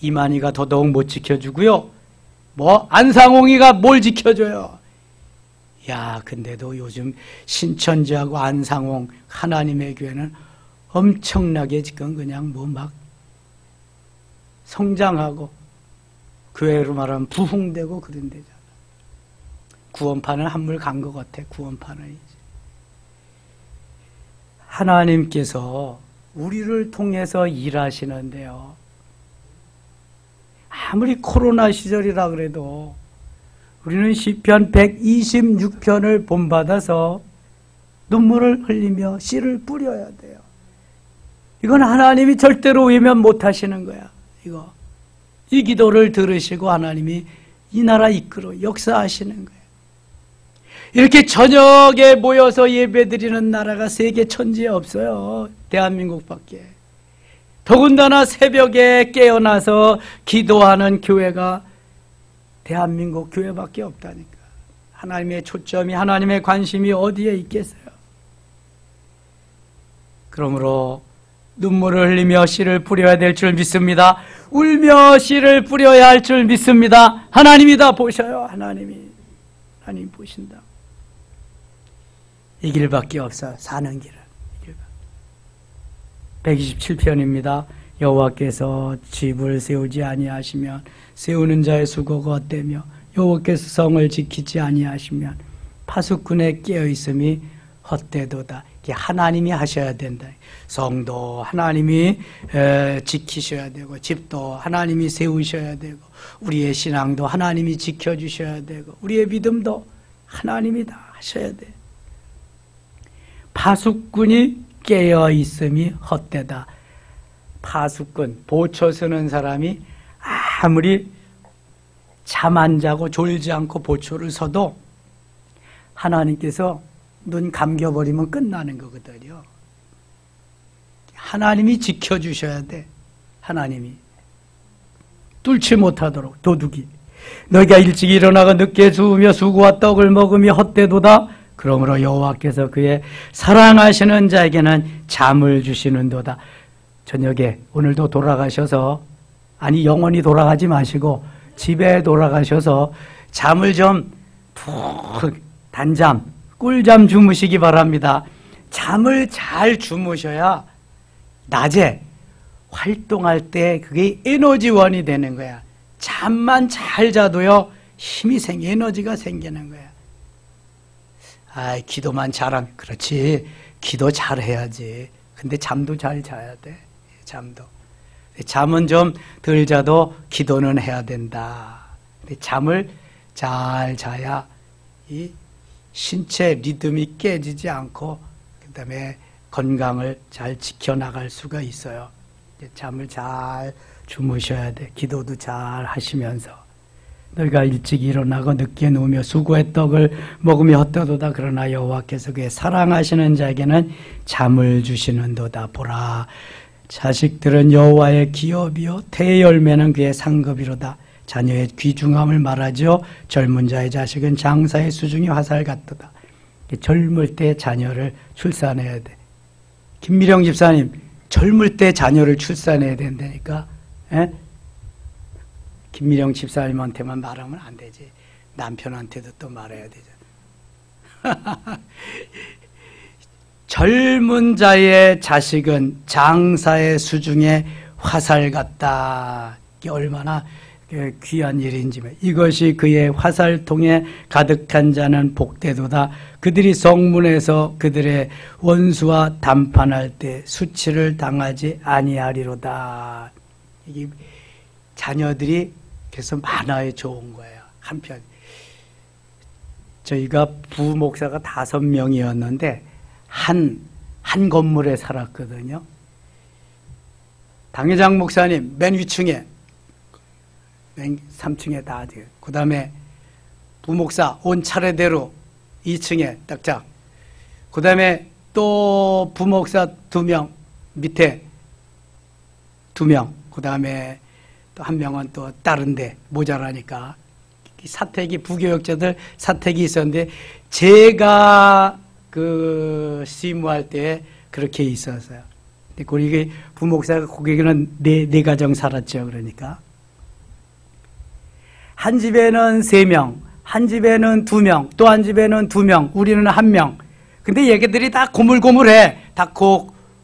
이만희가 더더욱 못 지켜주고요. 안상홍이가 뭘 지켜줘요? 야, 근데도 요즘 신천지하고 안상홍 하나님의 교회는 엄청나게 지금 그냥 막 성장하고 교회로 말하면 부흥되고 그런 데잖아. 구원파는 한물 간 것 같아. 구원파는 이제 하나님께서 우리를 통해서 일하시는데요. 아무리 코로나 시절이라 그래도 우리는 시편 126편을 본받아서 눈물을 흘리며 씨를 뿌려야 돼요. 이건 하나님이 절대로 외면 못하시는 거야. 이 기도를 들으시고 하나님이 이 나라 이끌어 역사하시는 거예요. 이렇게 저녁에 모여서 예배드리는 나라가 세계 천지에 없어요. 대한민국밖에. 더군다나 새벽에 깨어나서 기도하는 교회가 대한민국 교회밖에 없다니까. 하나님의 초점이, 하나님의 관심이 어디에 있겠어요? 그러므로 눈물을 흘리며 씨를 뿌려야 될 줄 믿습니다. 울며 씨를 뿌려야 할 줄 믿습니다. 하나님이 다 보셔요. 하나님 보신다. 이 길밖에 없어요. 사는 길은. 127편입니다. 여호와께서 집을 세우지 아니하시면 세우는 자의 수고가 헛되며 여호와께서 성을 지키지 아니하시면 파수꾼의 깨어있음이 헛되도다. 이게 하나님이 하셔야 된다. 성도 하나님이 지키셔야 되고, 집도 하나님이 세우셔야 되고, 우리의 신앙도 하나님이 지켜주셔야 되고, 우리의 믿음도 하나님이 다 하셔야 돼. 파수꾼이 깨어있음이 헛되다. 파수꾼, 보초 서는 사람이 아무리 잠 안 자고 졸지 않고 보초를 서도 하나님께서 눈 감겨버리면 끝나는 거거든요. 하나님이 지켜주셔야 돼. 하나님이 뚫지 못하도록. 도둑이 너희가 일찍 일어나가 늦게 주우며 수고와 떡을 먹으며 헛되도다. 그러므로 여호와께서 그의 사랑하시는 자에게는 잠을 주시는도다. 저녁에 오늘도 돌아가셔서, 아니 영원히 돌아가지 마시고 집에 돌아가셔서 잠을 좀 푹 단잠, 꿀잠 주무시기 바랍니다. 잠을 잘 주무셔야 낮에 활동할 때 그게 에너지원이 되는 거야. 잠만 잘 자도요 힘이 에너지가 생기는 거야. 기도만 잘하면, 그렇지, 기도 잘해야지. 근데 잠도 잘 자야 돼. 잠은 좀 덜 자도 기도는 해야 된다. 근데 잠을 잘 자야 이 신체 리듬이 깨지지 않고 그 다음에 건강을 잘 지켜나갈 수가 있어요. 잠을 잘 주무셔야 돼. 기도도 잘 하시면서. 너희가 일찍 일어나고 늦게 누우며 수고의 떡을 먹으며 헛되도다. 그러나 여호와께서 그의 사랑하시는 자에게는 잠을 주시는도다. 보라, 자식들은 여호와의 기업이요 대열매는 그의 상급이로다. 자녀의 귀중함을 말하죠. 젊은 자의 자식은 장사의 수중이 화살 같도다. 젊을 때 자녀를 출산해야 돼. 김미령 집사님, 젊을 때 자녀를 출산해야 된다니까. 에? 김미령 집사님한테만 말하면 안 되지. 남편한테도 또 말해야 되잖아. 젊은 자의 자식은 장사의 수중에 화살 같다. 이게 얼마나 귀한 일인지. 이것이 그의 화살통에 가득한 자는 복되도다. 그들이 성문에서 그들의 원수와 담판할 때 수치를 당하지 아니하리로다. 이게 자녀들이 그래서 많아야 좋은 거예요. 한편 저희가 부목사가 5명이었는데 한 건물에 살았거든요. 당회장 목사님 맨 위층에, 맨 3층에 다, 그 다음에 부목사 온 차례대로 2층에 딱짝, 그 다음에 또 부목사 2명 밑에 2명, 그 다음에 또 1명은 또 다른데 모자라니까 사택이, 부교역자들 사택이 있었는데 제가 그 시무할 때 그렇게 있었어요. 근데 우리 부목사가 거기는 네 가정 살았죠. 그러니까 한 집에는 3명, 한 집에는 2명, 또 한 집에는 2명, 우리는 1명. 근데 얘기들이 다 고물고물해. 다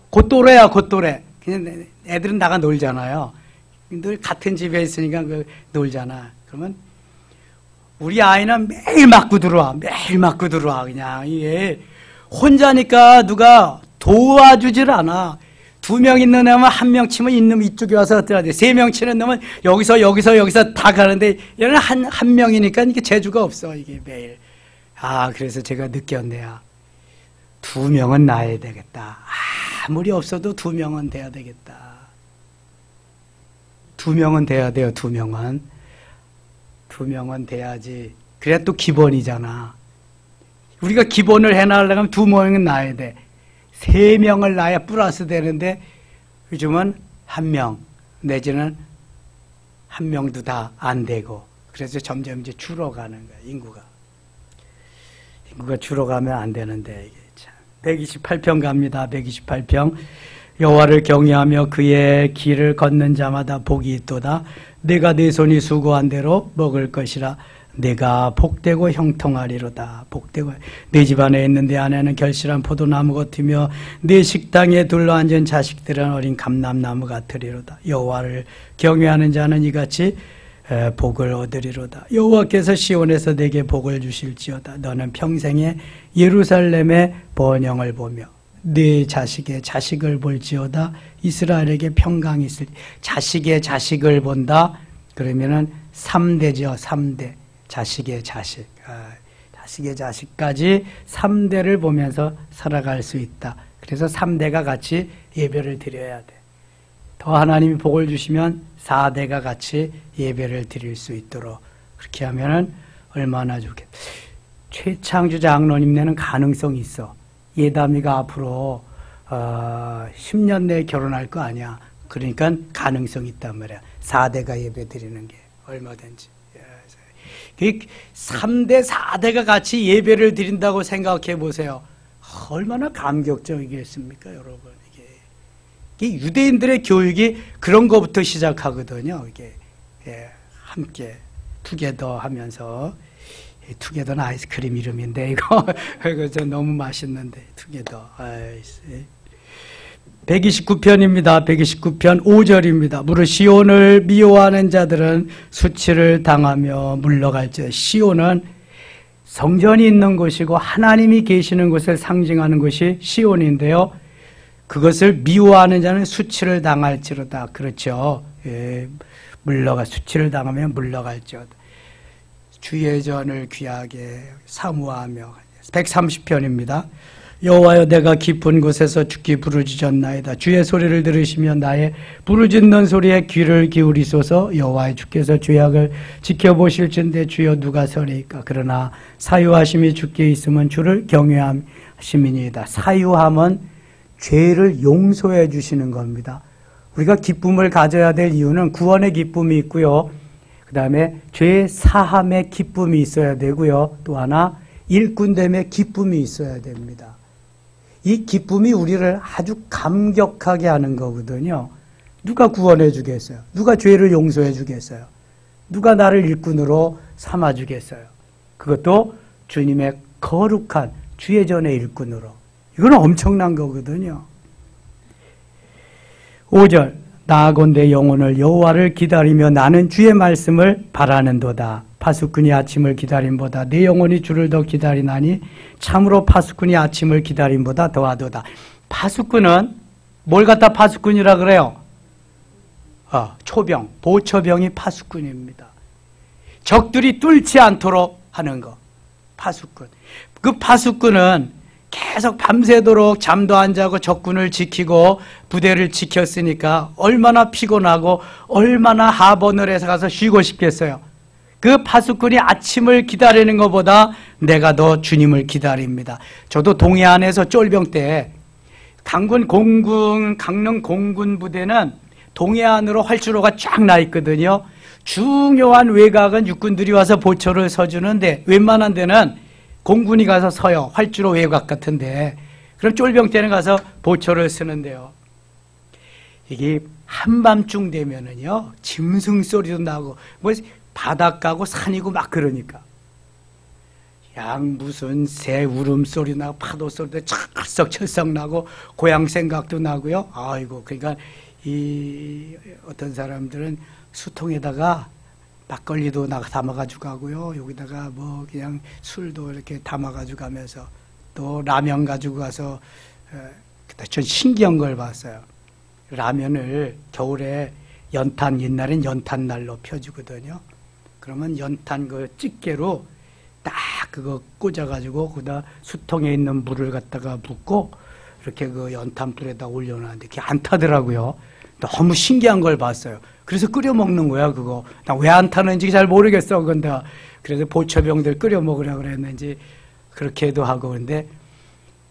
곧또래야, 곧또래. 그냥 애들은 나가 놀잖아요. 늘 같은 집에 있으니까 놀잖아. 그러면 우리 아이는 매일 맞고 들어와. 매일 맞고 들어와. 그냥 이게 혼자니까 누가 도와주질 않아. 2명 있는 애면 1명 치면 있는 이쪽에 와서 어떠하지? 3명 치는 놈은 여기서 다 가는데 얘는 한 명이니까 이게 재주가 없어 이게 매일. 그래서 제가 느꼈네요. 2명은 나야 되겠다. 아무리 없어도 2명은 돼야 되겠다. 2명은 돼야 돼요. 2명은. 2명은 돼야지. 그래야 또 기본이잖아. 우리가 기본을 해나가려면 2명은 나야 돼. 3명을 낳아야 플러스 되는데 요즘은 1명 내지는 1명도 다 안 되고 그래서 점점 이제 줄어가는 거야. 인구가 줄어가면 안 되는데 이게 참. 128편 갑니다. 128편. 여호와를 경외하며 그의 길을 걷는 자마다 복이 있도다. 내가 내 손이 수고한 대로 먹을 것이라. 내가 복되고 형통하리로다. 복되고 내 집안에 있는 내 안에는 결실한 포도나무 같으며 내 식당에 둘러앉은 자식들은 어린 감람나무 같으리로다. 여호와를 경외하는 자는 이같이 복을 얻으리로다. 여호와께서 시온에서 내게 복을 주실지어다. 너는 평생에 예루살렘의 번영을 보며 네 자식의 자식을 볼지어다. 이스라엘에게 평강이 있을. 자식의 자식을 본다. 그러면은 3대죠. 3대. 자식의 자식. 자식의 자식까지 3대를 보면서 살아갈 수 있다. 그래서 3대가 같이 예배를 드려야 돼. 더 하나님이 복을 주시면 4대가 같이 예배를 드릴 수 있도록 그렇게 하면은 얼마나 좋겠다. 최창주 장로님네는 가능성이 있어. 예담이가 앞으로 10년 내에 결혼할 거 아니야. 그러니까 가능성이 있단 말이야. 4대가 예배 드리는 게 얼마든지. 3대, 4대가 같이 예배를 드린다고 생각해 보세요. 얼마나 감격적이겠습니까, 여러분. 이게 유대인들의 교육이 그런 거부터 시작하거든요. 이게 함께 투게더 하면서 투게더는 아이스크림 이름인데 이거 저 너무 맛있는데 투게더. 129편입니다. 129편 5절입니다. 무릇 시온을 미워하는 자들은 수치를 당하며 물러갈지어다. 시온은 성전이 있는 곳이고 하나님이 계시는 곳을 상징하는 곳이 시온인데요. 그것을 미워하는 자는 수치를 당할지로다. 그렇죠. 수치를 당하면 물러갈지어다. 주의 전을 귀하게 사모하며. 130편입니다. 여호와여 내가 깊은 곳에서 죽기 부르짖었나이다. 주의 소리를 들으시며 나의 부르짖는 소리에 귀를 기울이소서. 여호와의 주께서 죄악을 지켜보실진대 주여 누가 서리이까. 그러나 사유하심이 주께 있으면 주를 경외하심이니이다. 사유함은 죄를 용서해 주시는 겁니다. 우리가 기쁨을 가져야 될 이유는 구원의 기쁨이 있고요. 그 다음에 죄 사함의 기쁨이 있어야 되고요. 또 하나 일꾼됨의 기쁨이 있어야 됩니다. 이 기쁨이 우리를 아주 감격하게 하는 거거든요. 누가 구원해 주겠어요? 누가 죄를 용서해 주겠어요? 누가 나를 일꾼으로 삼아 주겠어요? 그것도 주님의 거룩한 주의 전의 일꾼으로. 이건 엄청난 거거든요. 5절 나아건대 영혼을 여호와를 기다리며 나는 주의 말씀을 바라는도다. 파수꾼이 아침을 기다림보다 내 영혼이 주를 더 기다리나니 참으로 파수꾼이 아침을 기다림보다 더하도다. 파수꾼은 뭘 갖다 파수꾼이라 그래요? 초병, 보초병이 파수꾼입니다. 적들이 뚫지 않도록 하는 거. 파수꾼. 그 파수꾼은 계속 밤새도록 잠도 안 자고 적군을 지키고 부대를 지켰으니까 얼마나 피곤하고 얼마나 하버늘에서 가서 쉬고 싶겠어요. 그 파수꾼이 아침을 기다리는 것보다 내가 더 주님을 기다립니다. 저도 동해안에서 쫄병 때 강릉 공군 부대는 동해안으로 활주로가 쫙 나 있거든요. 중요한 외곽은 육군들이 와서 보초를 서주는데 웬만한 데는 공군이 가서 서요. 활주로 외곽 같은데. 그럼 쫄병 때는 가서 보초를 쓰는데요. 이게 한밤중 되면은요, 짐승 소리도 나고, 바닷가고 산이고 막 그러니까. 무슨 새 울음소리 나고, 파도 소리도 철썩철썩 나고, 고향 생각도 나고요. 아이고, 그러니까 어떤 사람들은 수통에다가 막걸리도 담아가지고 가고요. 여기다가 그냥 술도 이렇게 담아가지고 가면서 또 라면 가지고 가서 전 신기한 걸 봤어요. 라면을 겨울에 연탄, 옛날엔 연탄날로 펴주거든요. 그러면 연탄 그 집게로 딱 그거 꽂아가지고 그다 수통에 있는 물을 갖다가 붓고 이렇게 그 연탄불에다 올려놨는데 그게 안 타더라고요. 너무 신기한 걸 봤어요. 그래서 끓여 먹는 거야, 그거. 나 왜 안 타는지 잘 모르겠어, 근데. 그래서 보초병들 끓여 먹으라고 그랬는지 그렇게 해도 하고. 근데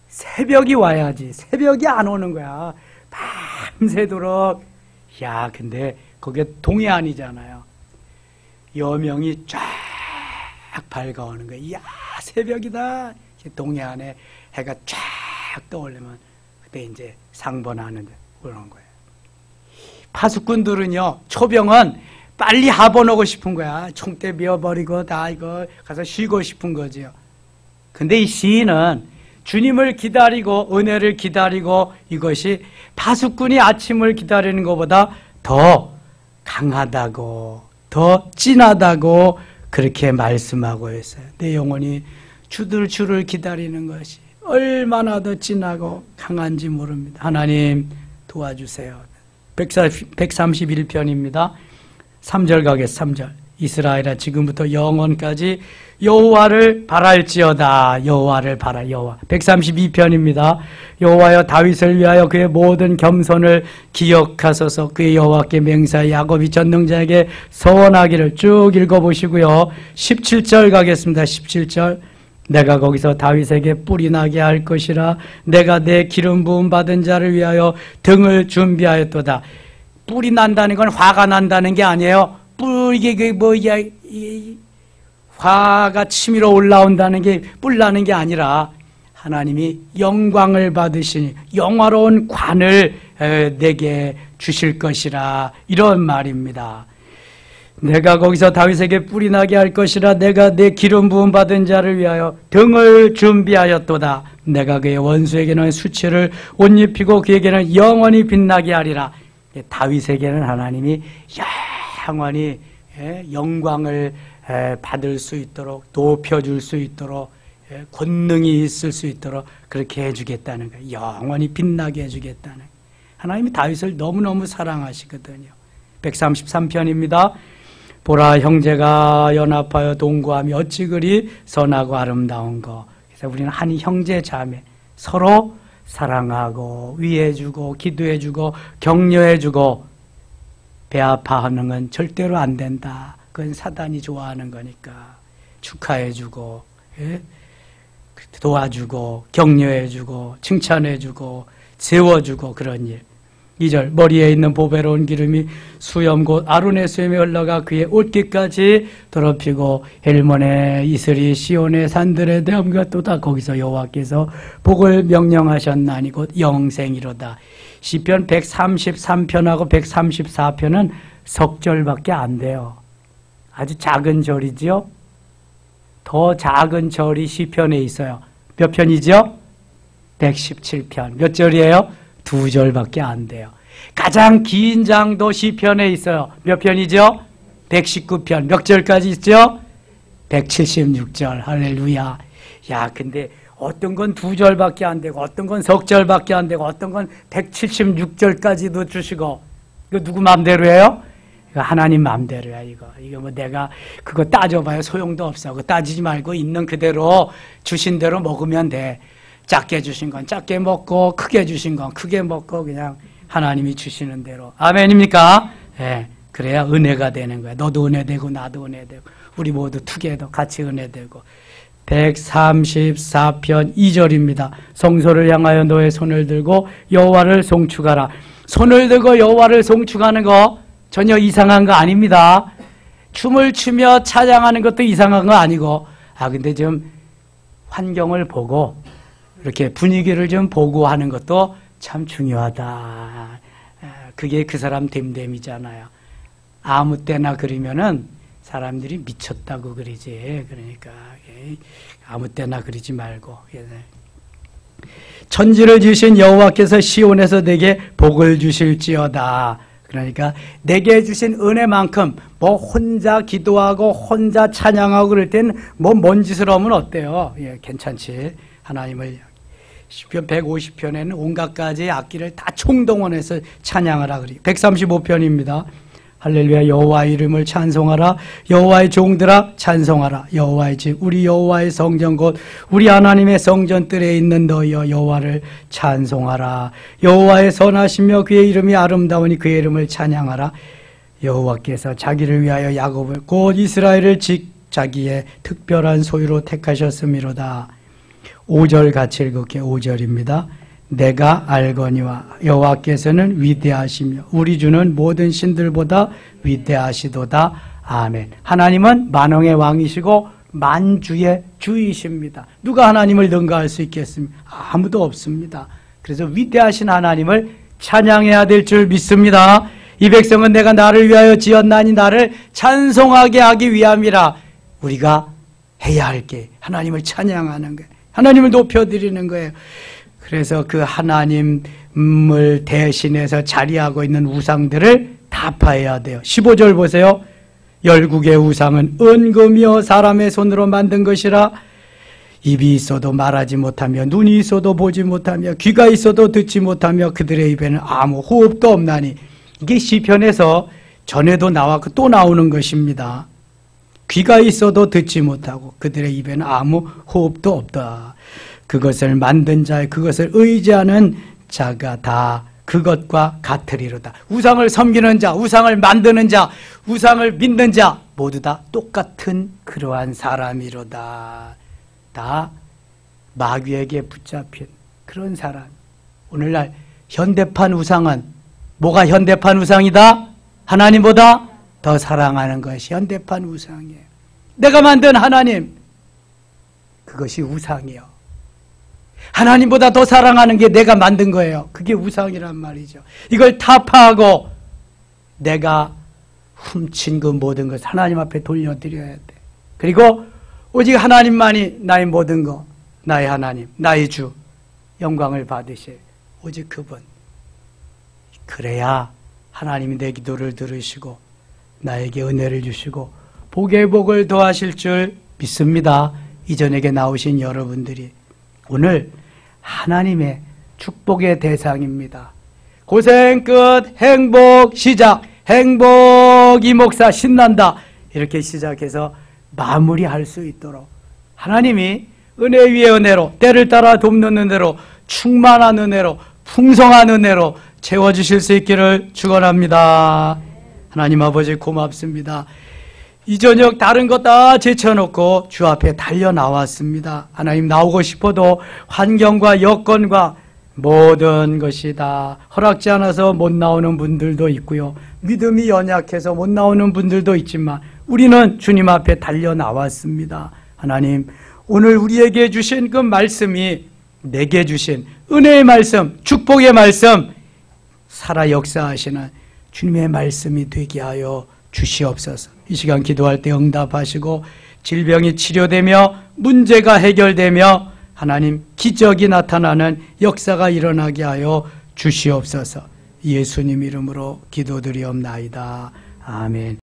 새벽이 와야지. 새벽이 안 오는 거야. 밤새도록. 야, 근데 그게 동해안이잖아요. 여명이 쫙 밝아오는 거야. 이야, 새벽이다. 동해안에 해가 쫙 떠오르면 그때 이제 상번하는데 그런 거예요. 파수꾼들은요, 초병은 빨리 합원하고 싶은 거야. 총대 비워버리고 다 이거 가서 쉬고 싶은 거지요. 근데 이 시인은 주님을 기다리고 은혜를 기다리고 이것이 파수꾼이 아침을 기다리는 것보다 더 강하다고, 더 진하다고 그렇게 말씀하고 있어요. 내 영혼이 주를 기다리는 것이 얼마나 더 진하고 강한지 모릅니다. 하나님 도와주세요. 131편입니다. 3절 가겠습니다. 3절. 이스라엘아 지금부터 영원까지 여호와를 바랄지어다. 여호와를 바라. 여호와. 132편입니다. 여호와여 다윗을 위하여 그의 모든 겸손을 기억하소서. 그의 여호와께 맹세하여 야곱이 전능자에게 서원하기를. 쭉 읽어보시고요. 17절 가겠습니다. 17절. 내가 거기서 다윗에게 뿔이 나게 할 것이라. 내가 내 기름 부음 받은 자를 위하여 등을 준비하였도다. 뿔이 난다는 건 화가 난다는 게 아니에요. 이게 뭐야, 화가 치밀어 올라온다는 게 뿔 나는 게 아니라 하나님이 영광을 받으시니 영화로운 관을 내게 주실 것이라, 이런 말입니다. 내가 거기서 다윗에게 뿔이 나게 할 것이라. 내가 내 기름 부음 받은 자를 위하여 등을 준비하였도다. 내가 그의 원수에게는 수치를 옷 입히고 그에게는 영원히 빛나게 하리라. 다윗에게는 하나님이 영원히 영광을 받을 수 있도록, 높여줄 수 있도록, 권능이 있을 수 있도록 그렇게 해주겠다는 거예요. 영원히 빛나게 해주겠다는 거예요. 하나님이 다윗을 너무너무 사랑하시거든요. 133편입니다. 보라, 형제가 연합하여 동거하며 어찌 그리 선하고 아름다운 거. 그래서 우리는 한 형제 자매 서로 사랑하고 위해주고 기도해주고 격려해주고. 배 아파하는 건 절대로 안 된다. 그건 사단이 좋아하는 거니까. 축하해주고, 도와주고, 격려해주고, 칭찬해주고, 세워주고, 그런 일. 2절. 머리에 있는 보배로운 기름이 수염 곧 아론의 수염에 흘러가 그의 옷깃까지 더럽히고 헬몬의 이슬이 시온의 산들에 대함같도다. 거기서 여호와께서 복을 명령하셨나니 곧 영생이로다. 시편 133편하고 134편은 석절밖에 안 돼요. 아주 작은 절이지요. 더 작은 절이 시편에 있어요. 몇 편이죠? 117편. 몇 절이에요? 2절밖에 안 돼요. 가장 긴 장도 시편에 있어요. 몇 편이죠? 119편. 몇 절까지 있죠? 176절. 할렐루야. 야, 근데 어떤 건 2절밖에 안 되고 어떤 건 석절밖에 안 되고 어떤 건 176절까지도 주시고. 이거 누구 마음대로예요? 이거 하나님 마음대로야. 이거 뭐 내가 그거 따져봐야 소용도 없어. 그거 따지지 말고 있는 그대로 주신 대로 먹으면 돼. 작게 주신 건 작게 먹고 크게 주신 건 크게 먹고 그냥 하나님이 주시는 대로. 아멘입니까? 예, 그래야 은혜가 되는 거야. 너도 은혜되고 나도 은혜되고 우리 모두 투게더 같이 은혜되고. 134편 2절입니다. 성소를 향하여 너의 손을 들고 여호와를 송축하라. 손을 들고 여호와를 송축하는 거 전혀 이상한 거 아닙니다. 춤을 추며 찬양하는 것도 이상한 거 아니고. 근데 좀 환경을 보고 이렇게 분위기를 좀 보고 하는 것도 참 중요하다. 그게 그 사람 됨됨이잖아요. 아무 때나 그리면은 사람들이 미쳤다고 그러지. 그러니까 아무 때나 그리지 말고. 천지를 지으신 여호와께서 시온에서 내게 복을 주실지어다. 그러니까 내게 주신 은혜만큼 뭐 혼자 기도하고 혼자 찬양하고 그럴 때는 뭐 뭔 짓을 하면 어때요? 괜찮지. 하나님을 시편 150편에는 온갖 가지의 악기를 다 총동원해서 찬양하라 그래요. 135편입니다. 할렐루야. 여호와의 이름을 찬송하라. 여호와의 종들아 찬송하라. 여호와의 집 우리 여호와의 성전 곧 우리 하나님의 성전들에 있는 너희여 여호와를 찬송하라. 여호와의 선하시며 그의 이름이 아름다우니 그의 이름을 찬양하라. 여호와께서 자기를 위하여 야곱을 곧 이스라엘을 자기의 특별한 소유로 택하셨음이로다. 5절 같이 읽을게요. 5절입니다. 내가 알거니와 여호와께서는 위대하시며 우리 주는 모든 신들보다 위대하시도다. 아멘. 하나님은 만왕의 왕이시고 만주의 주이십니다. 누가 하나님을 능가할 수 있겠습니까? 아무도 없습니다. 그래서 위대하신 하나님을 찬양해야 될 줄 믿습니다. 이 백성은 내가 나를 위하여 지었나니 나를 찬송하게 하기 위함이라. 우리가 해야 할 게 하나님을 찬양하는 거예요. 하나님을 높여드리는 거예요. 그래서 그 하나님을 대신해서 자리하고 있는 우상들을 타파해야 돼요. 15절 보세요. 열국의 우상은 은금이요 사람의 손으로 만든 것이라. 입이 있어도 말하지 못하며 눈이 있어도 보지 못하며 귀가 있어도 듣지 못하며 그들의 입에는 아무 호흡도 없나니. 이게 시편에서 전에도 나왔고 또 나오는 것입니다. 귀가 있어도 듣지 못하고 그들의 입에는 아무 호흡도 없다. 그것을 만든 자, 그것을 의지하는 자가 다 그것과 같으리로다. 우상을 섬기는 자, 우상을 만드는 자, 우상을 믿는 자 모두 다 똑같은 그러한 사람이로다. 다 마귀에게 붙잡힌 그런 사람. 오늘날 현대판 우상은 뭐가 현대판 우상이다? 하나님보다 더 사랑하는 것이 현대판 우상이에요. 내가 만든 하나님, 그것이 우상이요. 하나님보다 더 사랑하는 게 내가 만든 거예요. 그게 우상이란 말이죠. 이걸 타파하고 내가 훔친 그 모든 것을 하나님 앞에 돌려드려야 돼. 그리고 오직 하나님만이 나의 모든 것, 나의 하나님, 나의 주, 영광을 받으실 오직 그분. 그래야 하나님이 내 기도를 들으시고 나에게 은혜를 주시고 복의 복을 더하실 줄 믿습니다. 이전에게 나오신 여러분들이 오늘 하나님의 축복의 대상입니다. 고생 끝 행복 시작. 행복 이 목사 신난다. 이렇게 시작해서 마무리할 수 있도록 하나님이 은혜 위에 은혜로 때를 따라 돕는 은혜로 충만한 은혜로 풍성한 은혜로 채워주실 수 있기를 축원합니다. 하나님 아버지 고맙습니다. 이 저녁 다른 것 다 제쳐놓고 주 앞에 달려 나왔습니다. 하나님 나오고 싶어도 환경과 여건과 모든 것이 다 허락지 않아서 못 나오는 분들도 있고요. 믿음이 연약해서 못 나오는 분들도 있지만 우리는 주님 앞에 달려 나왔습니다. 하나님 오늘 우리에게 주신 그 말씀이 내게 주신 은혜의 말씀, 축복의 말씀, 살아 역사하시는 주님의 말씀이 되게 하여 주시옵소서. 이 시간 기도할 때 응답하시고 질병이 치료되며 문제가 해결되며 하나님 기적이 나타나는 역사가 일어나게 하여 주시옵소서. 예수님 이름으로 기도드리옵나이다. 아멘.